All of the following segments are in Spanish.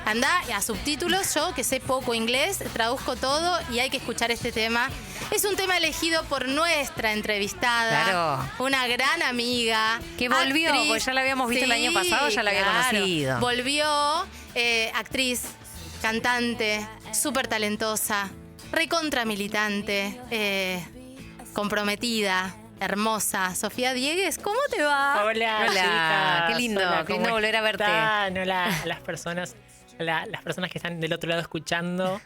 Andá a subtítulos, yo que sé poco inglés, traduzco todo y hay que escuchar este tema. Es un tema elegido por nuestra entrevistada, Claro. una gran amiga. Que volvió, actriz. porque ya la habíamos visto el año pasado, ya la había conocido. Volvió, actriz, cantante, súper talentosa, recontra militante, comprometida, hermosa. Sofía Diegues, ¿cómo te va? Hola, Hola, chicas. qué lindo, Hola, qué lindo ¿cómo volver a verte. están? Hola a las personas, las personas que están del otro lado escuchando.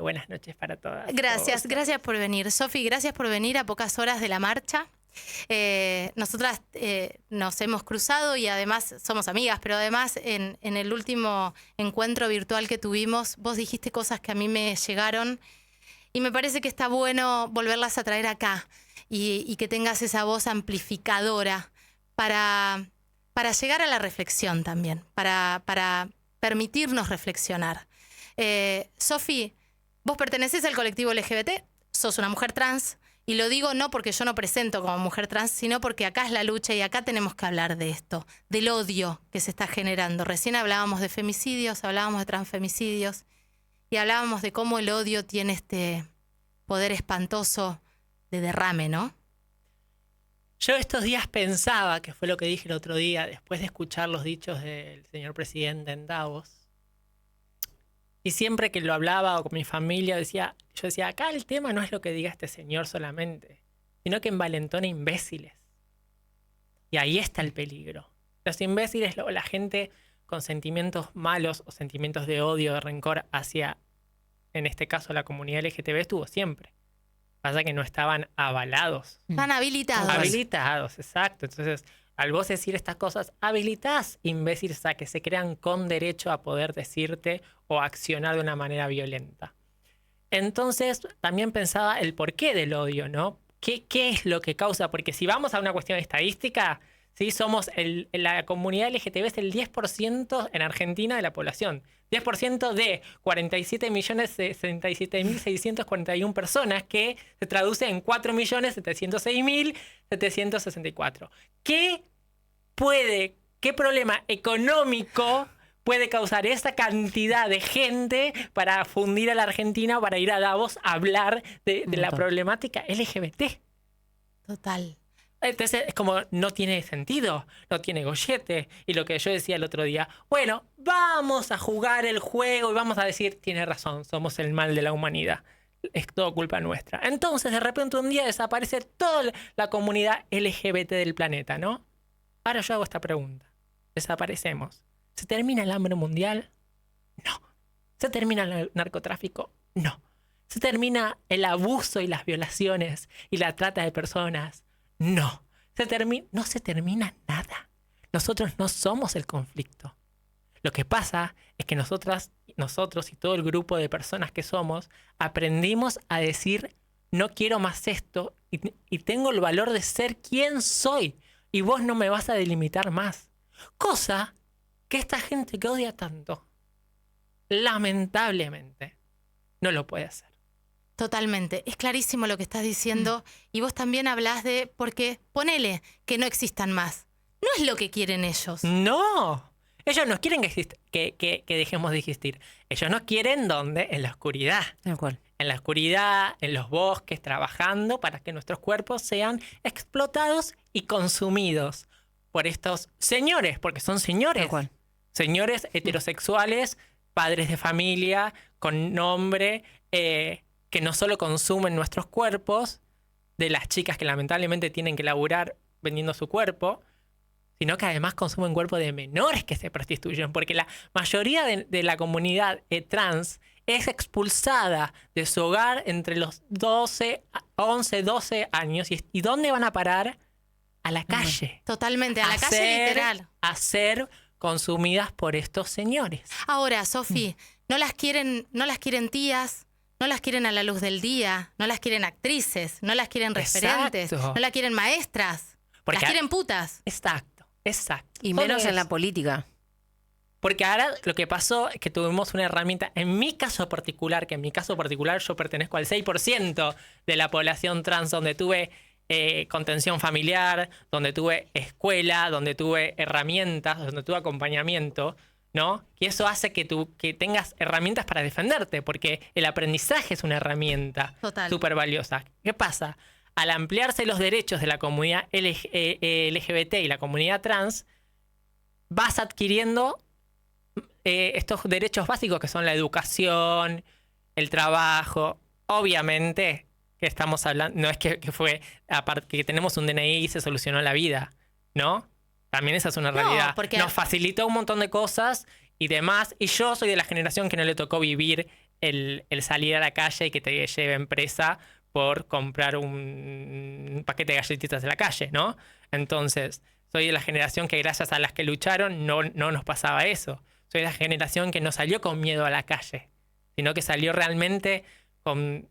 Buenas noches para todas. Gracias por venir. Sofi, gracias por venir a pocas horas de la marcha. Nosotras nos hemos cruzado y además somos amigas, pero además en el último encuentro virtual que tuvimos, vos dijiste cosas que a mí me llegaron y me parece que está bueno volverlas a traer acá y que tengas esa voz amplificadora para llegar a la reflexión también, para permitirnos reflexionar. Sofi, vos pertenecés al colectivo LGBT, sos una mujer trans, y lo digo no porque yo no presento como mujer trans, sino porque acá es la lucha y acá tenemos que hablar de esto, del odio que se está generando. Recién hablábamos de femicidios, hablábamos de transfemicidios, y hablábamos de cómo el odio tiene este poder espantoso de derrame, ¿no? Yo estos días pensaba, que fue lo que dije el otro día, después de escuchar los dichos del señor presidente en Davos, y siempre que lo hablaba o con mi familia, yo decía, acá el tema no es lo que diga este señor solamente, sino que envalentona imbéciles. Y ahí está el peligro. Los imbéciles, la gente con sentimientos malos o sentimientos de odio, de rencor hacia, en este caso, la comunidad LGTB, estuvo siempre. Pasa que no estaban avalados. Están habilitados. Habilitados, exacto. Entonces, al vos decir estas cosas, habilitás imbéciles a que se crean con derecho a poder decirte o accionar de una manera violenta. Entonces, también pensaba el porqué del odio, ¿no? ¿Qué es lo que causa? Porque si vamos a una cuestión estadística, ¿sí? La comunidad LGTB es el 10% en Argentina de la población. 10% de 47.067.641 personas, que se traduce en 4.706.764. ¿Qué problema económico puede causar esa cantidad de gente para fundir a la Argentina, para ir a Davos a hablar de la problemática LGBT? Total. Entonces es como, no tiene sentido, no tiene gollete. Y lo que yo decía el otro día, bueno, vamos a jugar el juego y vamos a decir, tiene razón, somos el mal de la humanidad. Es todo culpa nuestra. Entonces, de repente un día desaparece toda la comunidad LGBT del planeta, ¿no? Ahora yo hago esta pregunta. ¿Desaparecemos? ¿Se termina el hambre mundial? No. ¿Se termina el narcotráfico? No. ¿Se termina el abuso y las violaciones y la trata de personas? No. No se termina nada. Nosotros no somos el conflicto. Lo que pasa es que nosotros y todo el grupo de personas que somos aprendimos a decir, no quiero más esto y tengo el valor de ser quien soy y vos no me vas a delimitar más. Cosa que esta gente que odia tanto, lamentablemente, no lo puede hacer. Totalmente. Es clarísimo lo que estás diciendo y vos también hablás de, porque ponele que no existan más. No es lo que quieren ellos. No. Ellos no quieren que dejemos de existir. Ellos nos quieren, ¿dónde? En la oscuridad. Tal cual. En la oscuridad, en los bosques, trabajando para que nuestros cuerpos sean explotados y consumidos por estos señores, porque son señores. Tal cual. Señores heterosexuales, padres de familia, con nombre, que no solo consumen nuestros cuerpos, de las chicas que lamentablemente tienen que laburar vendiendo su cuerpo, sino que además consumen cuerpo de menores que se prostituyen, porque la mayoría de la comunidad trans es expulsada de su hogar entre los 11, 12 años. ¿Y dónde van a parar? A la calle. Totalmente, a la calle literal. A ser consumidas por estos señores. Ahora, Sofi, no las quieren tías, no las quieren a la luz del día, no las quieren actrices, no las quieren referentes, Exacto. no las quieren maestras, Porque las quieren putas. Exacto. Y Todo menos en eso. la política. Porque ahora lo que pasó es que tuvimos una herramienta, en mi caso particular, yo pertenezco al 6% de la población trans, donde tuve contención familiar, donde tuve escuela, donde tuve herramientas, donde tuve acompañamiento. ¿no? Y eso hace que tengas herramientas para defenderte, porque el aprendizaje es una herramienta súper valiosa. ¿Qué pasa? Al ampliarse los derechos de la comunidad LGBT y la comunidad trans, vas adquiriendo estos derechos básicos que son la educación, el trabajo. Obviamente que estamos hablando, no es que fue, aparte que tenemos un DNI y se solucionó la vida, ¿no? También esa es una realidad. Porque nos facilitó un montón de cosas y demás. Y yo soy de la generación que no le tocó vivir el salir a la calle y que te lleven presa por comprar un paquete de galletitas de la calle, ¿no? Entonces, soy de la generación que gracias a las que lucharon no nos pasaba eso. Soy de la generación que no salió con miedo a la calle, sino que salió realmente con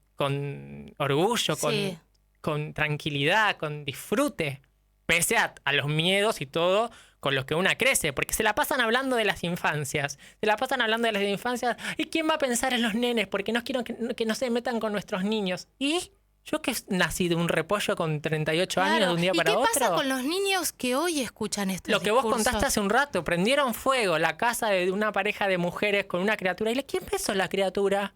orgullo, sí, con tranquilidad, con disfrute. Pese a los miedos y todo con los que una crece, porque se la pasan hablando de las infancias, ¿y quién va a pensar en los nenes? Porque no quiero que no se metan con nuestros niños. ¿Y yo que nací de un repollo con 38 años de un día para otro? ¿Y qué pasa con los niños que hoy escuchan estos Lo que discursos? vos contaste hace un rato, prendieron fuego la casa de una pareja de mujeres con una criatura, ¿y quién besó la criatura?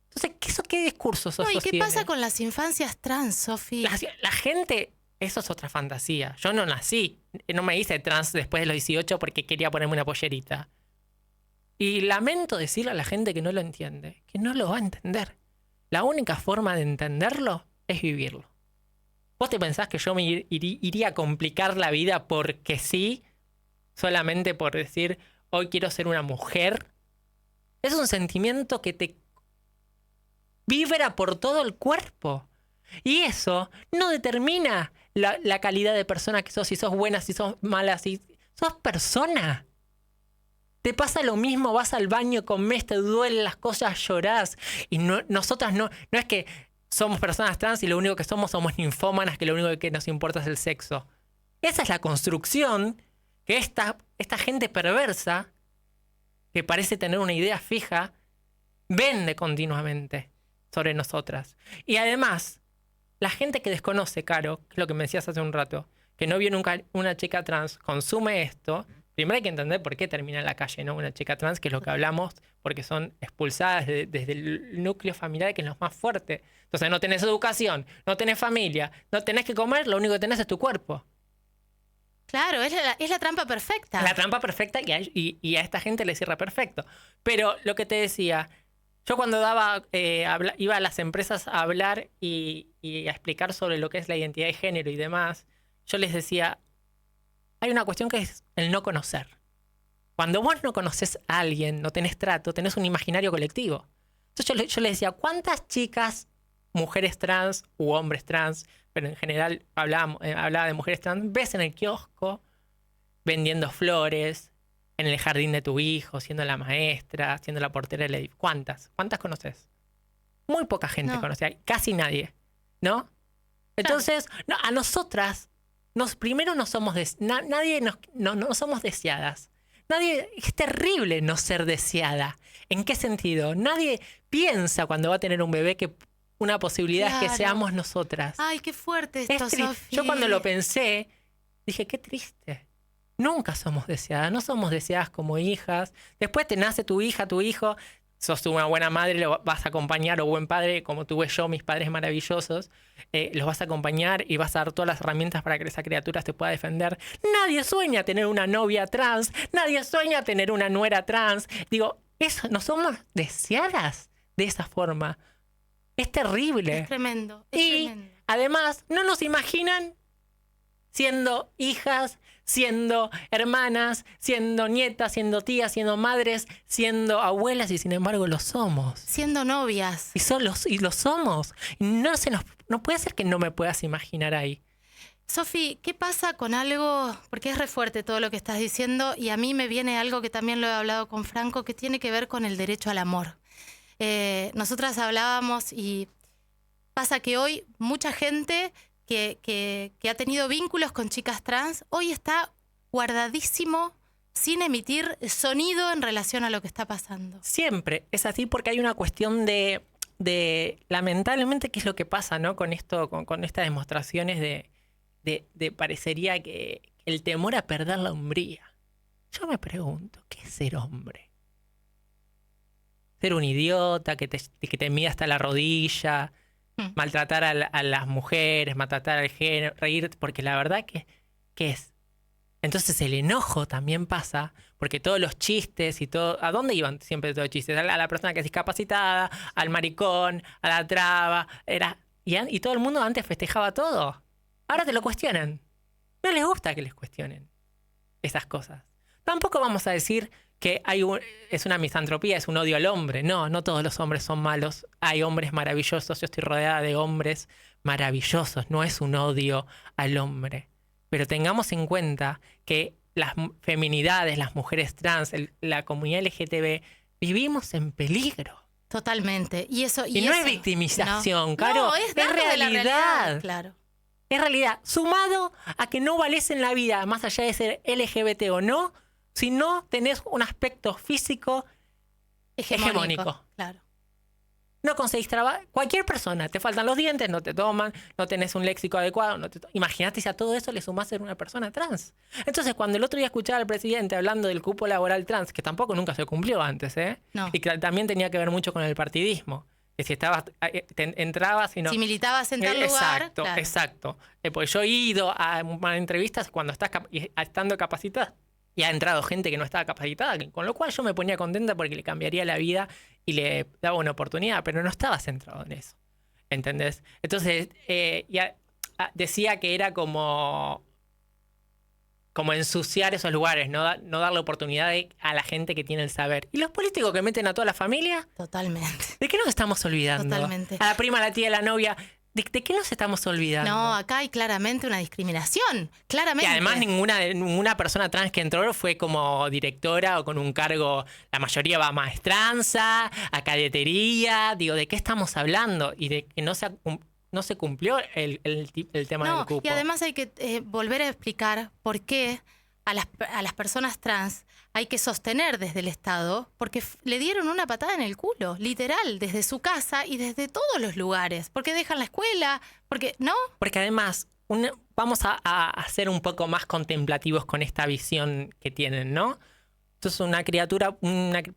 Entonces, ¿qué discurso sostiene? ¿Y qué pasa con las infancias trans, Sofi? La gente... Eso es otra fantasía. Yo no nací, no me hice trans después de los 18 porque quería ponerme una pollerita. Y lamento decirle a la gente que no lo entiende, que no lo va a entender. La única forma de entenderlo es vivirlo. ¿Vos te pensás que yo me iría a complicar la vida porque sí? Solamente por decir, hoy quiero ser una mujer. Es un sentimiento que te vibra por todo el cuerpo. Y eso no determina la calidad de persona que sos, si sos buena, si sos mala, si sos persona. Te pasa lo mismo, vas al baño, comés, te duelen las cosas, llorás. Y nosotras no es que somos personas trans y lo único que somos ninfómanas, que lo único que nos importa es el sexo. Esa es la construcción que esta gente perversa, que parece tener una idea fija, vende continuamente sobre nosotras. Y además... La gente que desconoce, Caro, que es lo que me decías hace un rato, que no vio nunca una chica trans, consume esto. Primero hay que entender por qué termina en la calle, ¿no? Una chica trans, que es lo que hablamos, porque son expulsadas desde el núcleo familiar, que es lo más fuerte. Entonces no tenés educación, no tenés familia, no tenés que comer, lo único que tenés es tu cuerpo. Claro, es la trampa perfecta. La trampa perfecta y a esta gente le cierra perfecto. Pero lo que te decía... Yo cuando iba a las empresas a hablar y a explicar sobre lo que es la identidad de género y demás, yo les decía, hay una cuestión que es el no conocer. Cuando vos no conoces a alguien, no tenés trato, tenés un imaginario colectivo. Entonces yo les decía, ¿cuántas chicas, mujeres trans u hombres trans, pero en general hablaba de mujeres trans, ves en el kiosco vendiendo flores, en el jardín de tu hijo, siendo la maestra, siendo la portera del edificio? ¿Cuántas conoces? Muy poca gente conoce, casi nadie, ¿no? Entonces, a nosotras, primero no somos no somos deseadas. Es terrible no ser deseada. ¿En qué sentido? Nadie piensa cuando va a tener un bebé que una posibilidad es que seamos nosotras. Ay, qué fuerte esto, Sofi. Yo cuando lo pensé, dije, qué triste. Nunca somos deseadas, no somos deseadas como hijas. Después te nace tu hija, tu hijo, sos una buena madre, lo vas a acompañar, o buen padre, como tuve yo, mis padres maravillosos, los vas a acompañar y vas a dar todas las herramientas para que esa criatura se pueda defender. Nadie sueña tener una novia trans, nadie sueña tener una nuera trans. Digo, eso, no somos deseadas de esa forma. Es terrible. Es tremendo. Además, no nos imaginan siendo hijas, siendo hermanas, siendo nietas, siendo tías, siendo madres, siendo abuelas, y sin embargo lo somos. Siendo novias. Y lo somos. No puede ser que no me puedas imaginar ahí. Sofi, ¿qué pasa con algo? Porque es re fuerte todo lo que estás diciendo, y a mí me viene algo que también lo he hablado con Franco, que tiene que ver con el derecho al amor. Nosotras hablábamos y pasa que hoy mucha gente que ha tenido vínculos con chicas trans, hoy está guardadísimo, sin emitir sonido en relación a lo que está pasando. Siempre es así, porque hay una cuestión de lamentablemente, ¿qué es lo que pasa, ¿no? Con esto, con estas demostraciones de parecería que el temor a perder la hombría. Yo me pregunto, ¿qué es ser hombre? Ser un idiota que te mide hasta la rodilla, maltratar a las mujeres, maltratar al género, reír, porque la verdad que ¿qué es? Entonces el enojo también pasa, porque todos los chistes y todo, ¿a dónde iban siempre todos los chistes? A la persona que es discapacitada, al maricón, a la traba, y todo el mundo antes festejaba todo. Ahora te lo cuestionan. No les gusta que les cuestionen esas cosas. Tampoco vamos a decir que es una misantropía, es un odio al hombre. No, no todos los hombres son malos. Hay hombres maravillosos, yo estoy rodeada de hombres maravillosos. No es un odio al hombre. Pero tengamos en cuenta que las feminidades, las mujeres trans, la comunidad LGTB, vivimos en peligro. Totalmente. Y no es victimización, Caro. No, es realidad. De la realidad. Claro. Es realidad. Sumado a que no valés en la vida, más allá de ser LGBT o no, si no tenés un aspecto físico hegemónico. Claro. No conseguís trabajo. Cualquier persona, te faltan los dientes, no te toman, no tenés un léxico adecuado. Imagínate si a todo eso le sumás ser una persona trans. Entonces, cuando el otro día escuchaba al presidente hablando del cupo laboral trans, que tampoco nunca se cumplió antes, No. Y que también tenía que ver mucho con el partidismo. Que si entrabas y no... Si militabas en tal lugar... Exacto. Porque yo he ido a entrevistas cuando estás estando capacitada y ha entrado gente que no estaba capacitada, con lo cual yo me ponía contenta porque le cambiaría la vida y le daba una oportunidad, pero no estaba centrado en eso. ¿Entendés? Entonces, decía que era como ensuciar esos lugares, no darle oportunidad a la gente que tiene el saber. ¿Y los políticos que meten a toda la familia? Totalmente. ¿De qué nos estamos olvidando? Totalmente. A la prima, a la tía, a la novia. ¿De qué nos estamos olvidando? No, acá hay claramente una discriminación. Claramente. Y además ninguna persona trans que entró fue como directora o con un cargo. La mayoría va a maestranza, a cadetería. Digo, ¿de qué estamos hablando? Y de que no se cumplió el tema del cupo. Y además hay que volver a explicar por qué a las personas trans hay que sostener desde el Estado, porque le dieron una patada en el culo, literal, desde su casa y desde todos los lugares. Porque dejan la escuela, porque además vamos a ser un poco más contemplativos con esta visión que tienen, ¿no? Entonces una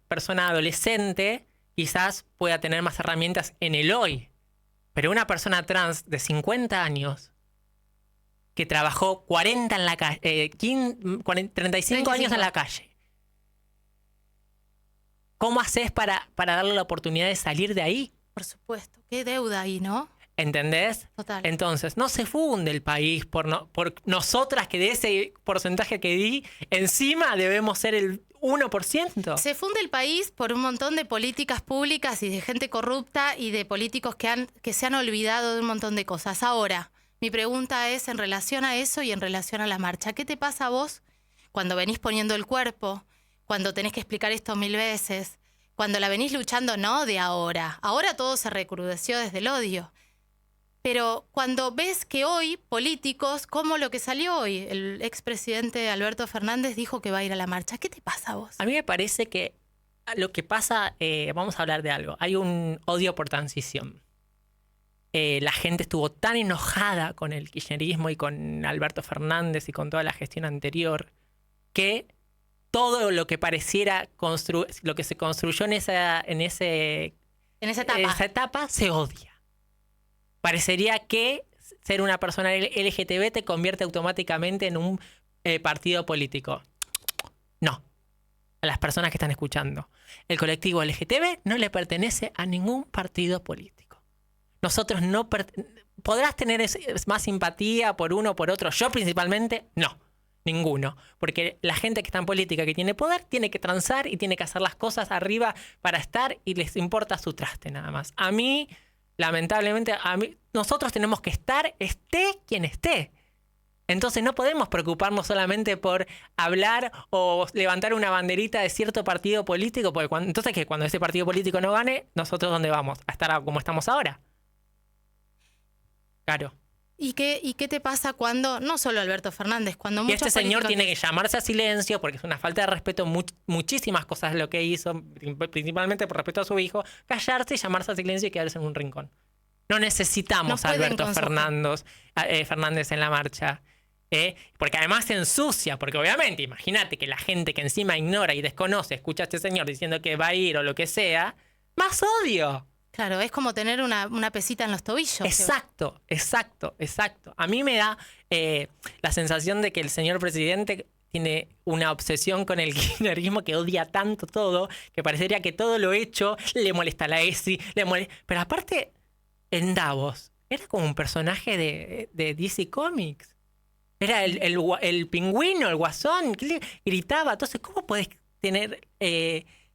persona adolescente quizás pueda tener más herramientas en el hoy. Pero una persona trans de 50 años que trabajó 40 en la calle, 35 años en la calle, ¿cómo haces para darle la oportunidad de salir de ahí? Por supuesto. Qué deuda ahí, ¿no? ¿Entendés? Total. Entonces, no se funde el país por nosotras, que de ese porcentaje que di, encima debemos ser el 1%. Se funde el país por un montón de políticas públicas y de gente corrupta y de políticos que se han olvidado de un montón de cosas. Ahora, mi pregunta es en relación a eso y en relación a la marcha. ¿Qué te pasa a vos cuando venís poniendo el cuerpo, cuando tenés que explicar esto 1000 veces, cuando la venís luchando no de ahora? Ahora todo se recrudeció desde el odio. Pero cuando ves que hoy políticos, como lo que salió hoy, el expresidente Alberto Fernández dijo que va a ir a la marcha, ¿qué te pasa a vos? A mí me parece que lo que pasa, vamos a hablar de algo, hay un odio por transición. La gente estuvo tan enojada con el kirchnerismo y con Alberto Fernández y con toda la gestión anterior que todo lo que pareciera lo que se construyó en esa etapa se odia. Parecería que ser una persona LGTB te convierte automáticamente en un partido político. No. A las personas que están escuchando. El colectivo LGTB no le pertenece a ningún partido político. Nosotros no... ¿Podrás tener más simpatía por uno o por otro? Yo principalmente, no. Ninguno. Porque la gente que está en política, que tiene poder, tiene que transar y tiene que hacer las cosas arriba para estar y les importa su traste nada más. A mí... Lamentablemente, nosotros tenemos que estar, esté quien esté. Entonces no podemos preocuparnos solamente por hablar o levantar una banderita de cierto partido político, porque entonces que cuando ese partido político no gane, ¿nosotros dónde vamos? ¿A estar como estamos ahora? Claro. ¿Y qué te pasa cuando, no solo Alberto Fernández, cuando muchos este señor tiene que llamarse a silencio porque es una falta de respeto, muchísimas cosas de lo que hizo, principalmente por respeto a su hijo, callarse y llamarse a silencio y quedarse en un rincón. No necesitamos a Alberto Fernández en la marcha. Porque además se ensucia, porque obviamente, imagínate que la gente que encima ignora y desconoce, escucha a este señor diciendo que va a ir o lo que sea, más odio. Claro, es como tener una pesita en los tobillos. Exacto. A mí me da la sensación de que el señor presidente tiene una obsesión con el kirchnerismo, que odia tanto todo, que parecería que todo lo hecho le molesta a la ESI, pero aparte, en Davos, era como un personaje de DC Comics. Era el pingüino, el guasón, que gritaba. Entonces, ¿cómo podés creer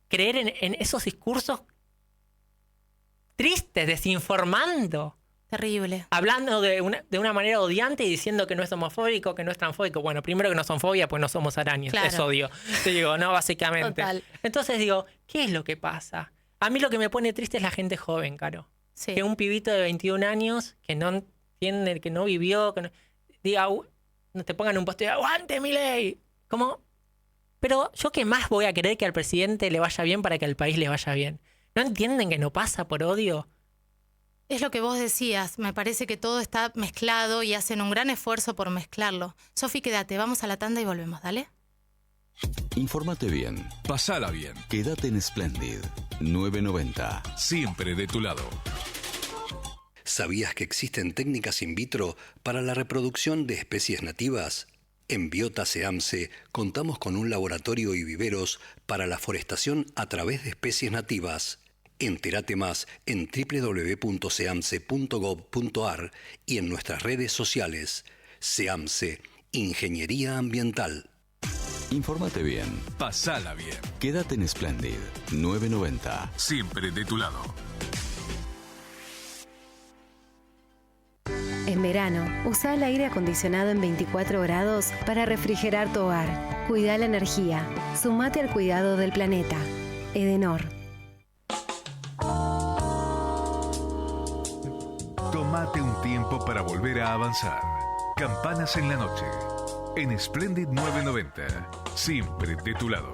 en esos discursos tristes, desinformando? Terrible. Hablando de una manera odiante y diciendo que no es homofóbico, que no es transfóbico. Bueno, primero que no son fobia, pues no somos arañas. Claro. Es odio. Te digo, no, básicamente. Total. Entonces digo, ¿qué es lo que pasa? A mí lo que me pone triste es la gente joven, Caro. Sí. Que un pibito de 21 años que no entiende, que no vivió, que no, diga, no te pongan un posteo, ¡aguante Milei! ¿Cómo? Pero yo qué más voy a querer que al presidente le vaya bien para que al país le vaya bien. ¿No entienden que no pasa por odio? Es lo que vos decías, me parece que todo está mezclado y hacen un gran esfuerzo por mezclarlo. Sofi, quédate, vamos a la tanda y volvemos, ¿dale? Infórmate bien. Pasala bien. Quédate en Splendid 990. Siempre de tu lado. ¿Sabías que existen técnicas in vitro para la reproducción de especies nativas? En Biota Seamse contamos con un laboratorio y viveros para la forestación a través de especies nativas. Entérate más en www.seamse.gov.ar y en nuestras redes sociales. Seamse, Ingeniería Ambiental. Infórmate bien. Pasala bien. Quédate en Splendid 990. Siempre de tu lado. En verano, usa el aire acondicionado en 24 grados para refrigerar tu hogar. Cuida la energía. Sumate al cuidado del planeta. Edenor. Tómate un tiempo para volver a avanzar. Campanas en la noche. En Splendid 990. Siempre de tu lado.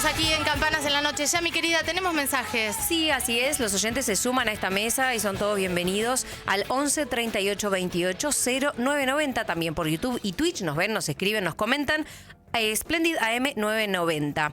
Aquí en Campanas en la Noche. Ya, mi querida, tenemos mensajes. Sí, así es. Los oyentes se suman a esta mesa y son todos bienvenidos al 11 38 28 0990. También por YouTube y Twitch nos ven, nos escriben, nos comentan. Splendid AM 990.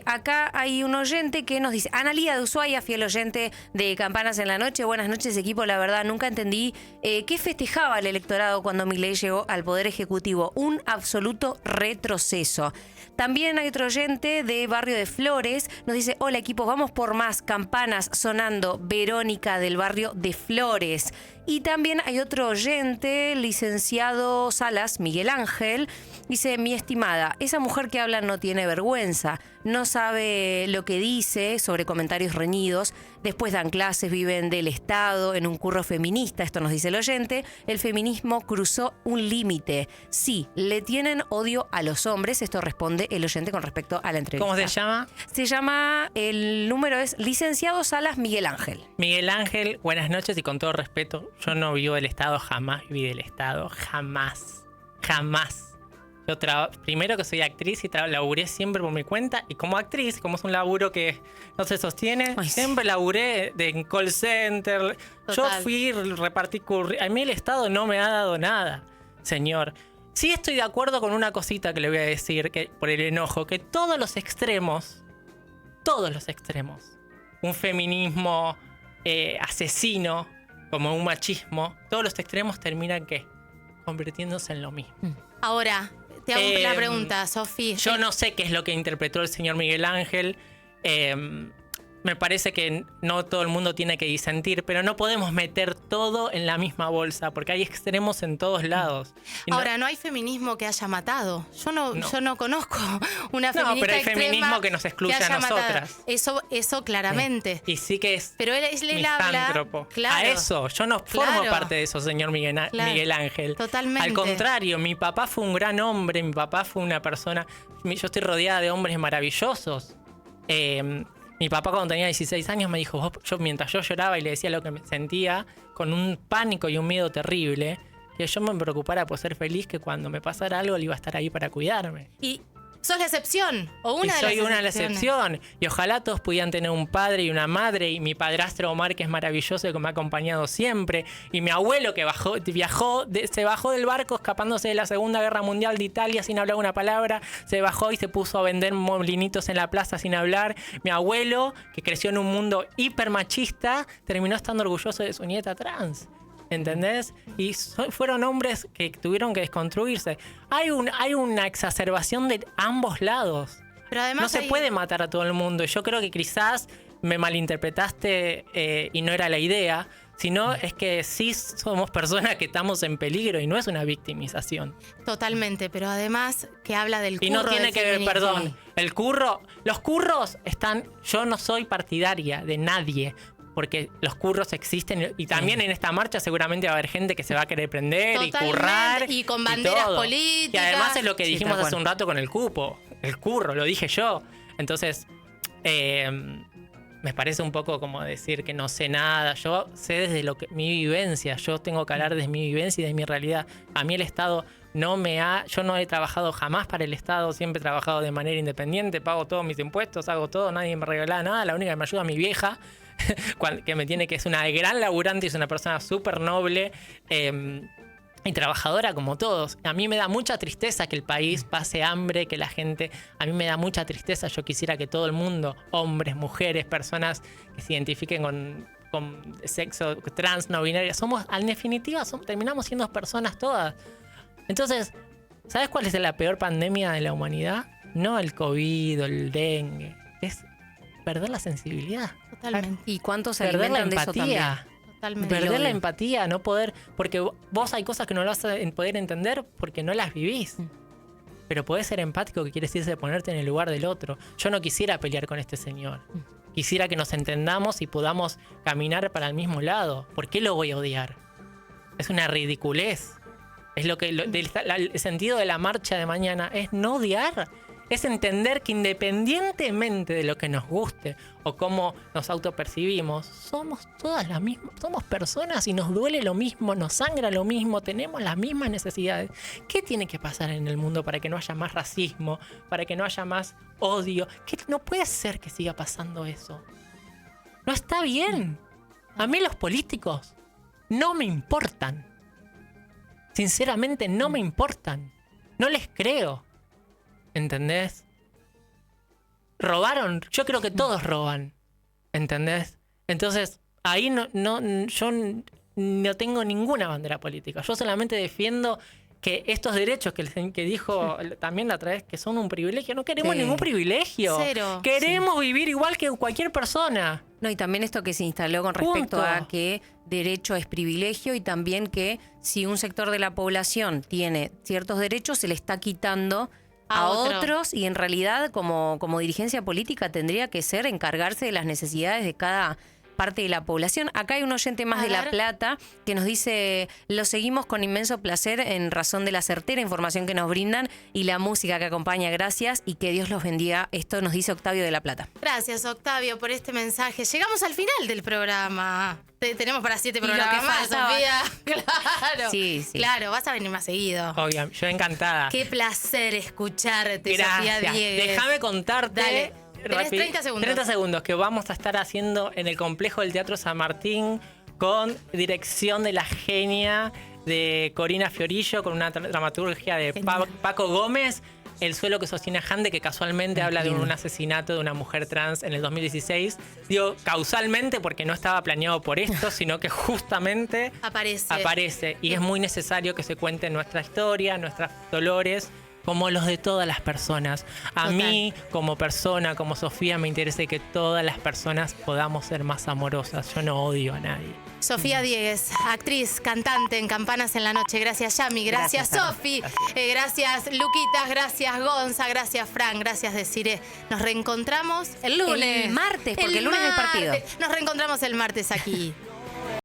Acá hay un oyente que nos dice, Analía de Ushuaia, fiel oyente de Campanas en la Noche. Buenas noches, equipo. La verdad, nunca entendí qué festejaba el electorado cuando Milei llegó al Poder Ejecutivo. Un absoluto retroceso. También hay otro oyente de Barrio de Flores. Nos dice, hola equipo, vamos por más campanas sonando. Verónica del Barrio de Flores. Y también hay otro oyente, licenciado Salas, Miguel Ángel. Dice, mi estimada, esa mujer que habla no tiene vergüenza, no sabe lo que dice sobre comentarios reñidos, después dan clases, viven del Estado, en un curro feminista, esto nos dice el oyente, el feminismo cruzó un límite. Sí, le tienen odio a los hombres, esto responde el oyente con respecto a la entrevista. ¿Cómo se llama? Se llama, el número es licenciado Salas Miguel Ángel. Miguel Ángel, buenas noches y con todo respeto, yo no vivo del Estado, jamás viví del Estado, jamás. Yo primero que soy actriz y laburé siempre por mi cuenta, y como actriz, como es un laburo que no se sostiene, siempre laburé en call center. Total. Yo fui, repartí a mí el Estado no me ha dado nada, señor. Sí estoy de acuerdo con una cosita que le voy a decir, que por el enojo, que todos los extremos, un feminismo asesino, como un machismo, todos los extremos terminan, ¿qué? Convirtiéndose en lo mismo. Ahora, te hago una pregunta, Sofi. Yo no sé qué es lo que interpretó el señor Miguel Ángel. me parece que no todo el mundo tiene que disentir, pero no podemos meter todo en la misma bolsa, porque hay extremos en todos lados. Y Ahora, no hay feminismo que haya matado. Yo no conozco una feminista pero hay extrema feminismo que nos excluye haya a nosotras. Matado. Eso claramente. Y sí que es Pero él habla... misántropo. Claro. A eso, yo no formo Claro. parte de eso, señor Miguel Ángel. Totalmente. Al contrario, mi papá fue un gran hombre, mi papá fue una persona... Yo estoy rodeada de hombres maravillosos. Mi papá cuando tenía 16 años me dijo, mientras yo lloraba y le decía lo que me sentía, con un pánico y un miedo terrible, que yo me preocupara por ser feliz, que cuando me pasara algo él iba a estar ahí para cuidarme. Y sos la excepción, o una de las Soy una de las excepciones. excepciones. Y ojalá todos pudieran tener un padre y una madre. Y mi padrastro Omar, que es maravilloso y que me ha acompañado siempre. Y mi abuelo, que se bajó del barco escapándose de la Segunda Guerra Mundial de Italia sin hablar una palabra. Se bajó y se puso a vender molinitos en la plaza sin hablar. Mi abuelo, que creció en un mundo hiper machista, terminó estando orgulloso de su nieta trans. ¿Entendés? Y fueron hombres que tuvieron que desconstruirse. Hay una exacerbación de ambos lados. Pero además No se puede matar a todo el mundo. Y yo creo que quizás me malinterpretaste y no era la idea, sino es que sí somos personas que estamos en peligro y no es una victimización. Totalmente, pero además que habla del curro. Y no tiene del que ver, feminismo. perdón, los curros están, yo no soy partidaria de nadie, porque los curros existen y también en esta marcha seguramente va a haber gente que se va a querer prender Totalmente, y currar. y con banderas todo. políticas. Y además es lo que Sí, dijimos tal hace cual. un rato con el cupo, el curro, lo dije yo. Entonces, me parece un poco como decir que no sé nada. Yo sé desde mi vivencia, yo tengo que hablar desde mi vivencia y de mi realidad. A mí el Estado yo no he trabajado jamás para el Estado, siempre he trabajado de manera independiente, pago todos mis impuestos, hago todo, nadie me regala nada, la única que me ayuda es mi vieja, que es una gran laburante y es una persona súper noble y trabajadora como todos. A mí me da mucha tristeza que el país pase hambre, que la gente... A mí me da mucha tristeza, yo quisiera que todo el mundo, hombres, mujeres, personas que se identifiquen con sexo trans, no binaria, en definitiva, terminamos siendo personas todas. Entonces, ¿sabes cuál es la peor pandemia de la humanidad? No el COVID o el dengue, es perder la sensibilidad. Totalmente. ¿Y cuántos se Perder la alimentan de eso también? empatía. Totalmente. Perder la odio. empatía, no poder... Porque vos hay cosas que no las vas a poder entender porque no las vivís. Pero podés ser empático, que quiere decirse ponerte en el lugar del otro. Yo no quisiera pelear con este señor. Quisiera que nos entendamos y podamos caminar para el mismo lado. ¿Por qué lo voy a odiar? Es una ridiculez. Es el sentido de la marcha de mañana es no odiar. Es entender que independientemente de lo que nos guste o cómo nos autopercibimos, somos todas las mismas, somos personas y nos duele lo mismo, nos sangra lo mismo, tenemos las mismas necesidades. ¿Qué tiene que pasar en el mundo para que no haya más racismo, para que no haya más odio? No puede ser que siga pasando eso. No está bien. A mí los políticos no me importan. Sinceramente no me importan. No les creo. ¿Entendés? Robaron. Yo creo que todos roban. ¿Entendés? Entonces, ahí yo no tengo ninguna bandera política. Yo solamente defiendo que estos derechos que dijo también la otra vez, que son un privilegio. No queremos Sí. ningún privilegio. Cero. Queremos vivir igual que cualquier persona. No, y también esto que se instaló con respecto Punto. a que derecho es privilegio y también que si un sector de la población tiene ciertos derechos, se le está quitando a otro. otros y en realidad como dirigencia política tendría que ser encargarse de las necesidades de cada parte de la población. Acá hay un oyente más A de La ver. Plata que nos dice: lo seguimos con inmenso placer en razón de la certera información que nos brindan y la música que acompaña. Gracias y que Dios los bendiga. Esto nos dice Octavio de La Plata. Gracias, Octavio, por este mensaje. Llegamos al final del programa. Tenemos para 7 Y lo programas que más, faltaba. Sofía. Claro. Sí. Claro, vas a venir más seguido. Obviamente, yo encantada. Qué placer escucharte, Sofía Gracias. Diegues. Déjame contarte. Dale. Tenés 30 segundos. 30 segundos que vamos a estar haciendo en el complejo del Teatro San Martín con dirección de la genia de Corina Fiorillo, con una dramaturgia de Genial. Paco Gómez. El suelo que sostiene Hande, que casualmente habla de un asesinato de una mujer trans en el 2016. Digo causalmente porque no estaba planeado por esto, sino que justamente Aparece. aparece. Y es muy necesario que se cuente nuestra historia, nuestros dolores. como los de todas las personas. A mí, como persona, como Sofía, me interesa que todas las personas podamos ser más amorosas. Yo no odio a nadie. Sofía Diegues, actriz, cantante en Campanas en la Noche. Gracias, Yami. Gracias, Sofi. Gracias, Luquitas. Gracias, Gonza. Gracias, Fran. Gracias, Desiree. Nos reencontramos el lunes. El martes, porque el lunes hay partido. Nos reencontramos el martes aquí.